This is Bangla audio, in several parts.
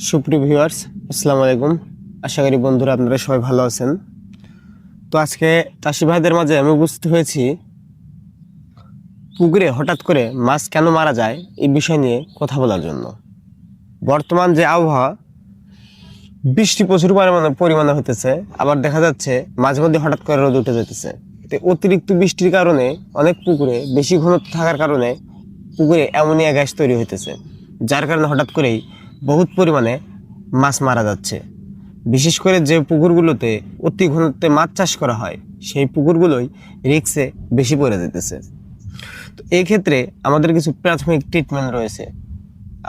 সুপ্রিয় ভিউয়ার্স, আসসালামু আলাইকুম। আশা করি বন্ধুরা আপনারা সবাই ভালো আছেন। তো আজকে চাষি ভাইদের মাঝে আমি উপস্থিত হয়েছি পুকুরে হঠাৎ করে মাছ কেন মারা যায় এই বিষয় নিয়ে কথা বলার জন্য। বর্তমান যে আবহাওয়া, বৃষ্টি প্রচুর পরিমাণে হতেছে, আবার দেখা যাচ্ছে মাঝে মধ্যে হঠাৎ করে রোদ উঠে যেতেছে। তো অতিরিক্ত বৃষ্টির কারণে অনেক পুকুরে বেশি ঘনত্ব থাকার কারণে পুকুরে অ্যামোনিয়া গ্যাস তৈরি হইতেছে, যার কারণে হঠাৎ করেই বহুত পরিমাণে মাছ মারা যাচ্ছে। বিশেষ করে যে পুকুরগুলোতে অতি ঘনত্বে মাছ চাষ করা হয় সেই পুকুরগুলোই রিস্কে বেশি পড়ে যেতেছে। তো এই ক্ষেত্রে আমাদের কিছু প্রাথমিক ট্রিটমেন্ট রয়েছে।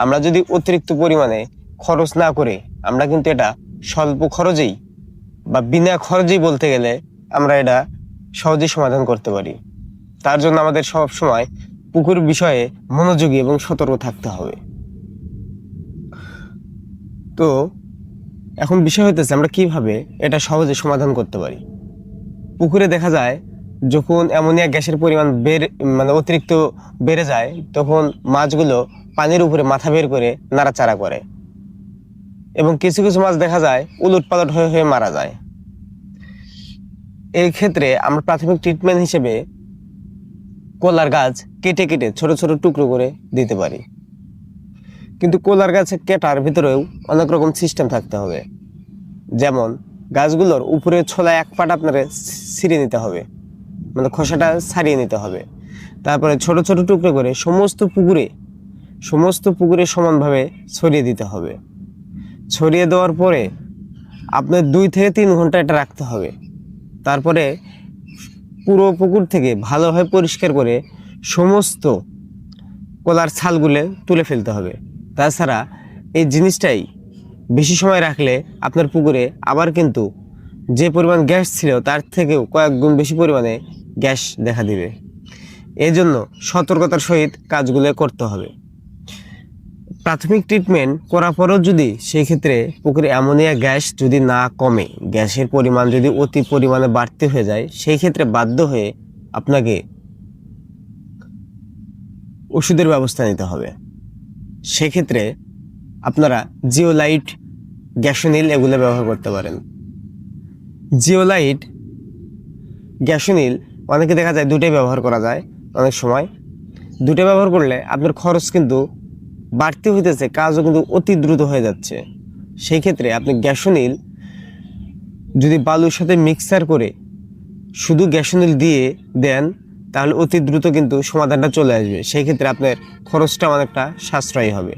আমরা যদি অতিরিক্ত পরিমাণে খরচ না করে, আমরা কিন্তু এটা স্বল্প খরচেই বা বিনা খরচেই বলতে গেলে আমরা এটা সহজেই সমাধান করতে পারি। তার জন্য আমাদের সব সময় পুকুর বিষয়ে মনোযোগী এবং সতর্ক থাকতে হবে। তো এখন বিষয় হইতেছে আমরা কিভাবে এটা সহজে সমাধান করতে পারি। পুকুরে দেখা যায় যখন অ্যামোনিয়া গ্যাসের পরিমাণ অতিরিক্ত বেড়ে যায়, তখন মাছগুলো পানির উপরে মাথা বের করে নাড়াচাড়া করে এবং কিছু কিছু মাছ দেখা যায় উলট পালট হয়ে হয়ে মারা যায়। এই ক্ষেত্রে আমরা প্রাথমিক ট্রিটমেন্ট হিসেবে কলার গাছ কেটে কেটে ছোট ছোট টুকরো করে দিতে পারি। কিন্তু কলার গাছে কেটার ভিতরেও অনেক রকম সিস্টেম থাকতে হবে। যেমন গাছগুলোর উপরে ছোলা এক পাট আপনার ছিঁড়ে নিতে হবে, মানে খোসাটা ছাড়িয়ে নিতে হবে। তারপরে ছোট ছোট টুকরো করে সমস্ত পুকুরে সমানভাবে ছড়িয়ে দিতে হবে। ছড়িয়ে দেওয়ার পরে আপনার 2 থেকে 3 ঘন্টা এটা রাখতে হবে। তারপরে পুরো পুকুর থেকে ভালোভাবে পরিষ্কার করে সমস্ত কলার ছালগুলো তুলে ফেলতে হবে। তাছাড়া এই জিনিসটাই বেশি সময় রাখলে আপনার পুকুরে আবার কিন্তু যে পরিমাণ গ্যাস ছিল তার থেকেও কয়েক গুণ বেশি পরিমাণে গ্যাস দেখা দিবে। এই জন্য সতর্কতার সহিত কাজগুলো করতে হবে। প্রাথমিক ট্রিটমেন্ট করার পরেও যদি সেই ক্ষেত্রে পুকুরে অ্যামোনিয়া গ্যাস যদি না কমে, গ্যাসের পরিমাণ যদি অতি পরিমাণে বাড়তি হয়ে যায়, সেই ক্ষেত্রে বাধ্য হয়ে আপনাকে ওষুধের ব্যবস্থা নিতে হবে। সেক্ষেত্রে আপনারা জিওলাইট, গ্যাসোনিল এগুলো ব্যবহার করতে পারেন। জিওলাইট, গ্যাসোনিল অনেকে দেখা যায় দুটোই ব্যবহার করা যায়। অনেক সময় দুটো ব্যবহার করলে আপনার খরচ কিন্তু বাড়তি হইতেছে, কাজও কিন্তু অতি দ্রুত হয়ে যাচ্ছে। সেই ক্ষেত্রে আপনি গ্যাসোনিল যদি বালুর সাথে মিক্সার করে শুধু গ্যাসোনিল দিয়ে দেন, তাহলে অতি দ্রুত কিন্তু সমাধানটা চলে আসবে। সেই ক্ষেত্রে আপনার খরচটা অনেকটা সাশ্রয়ী হবে।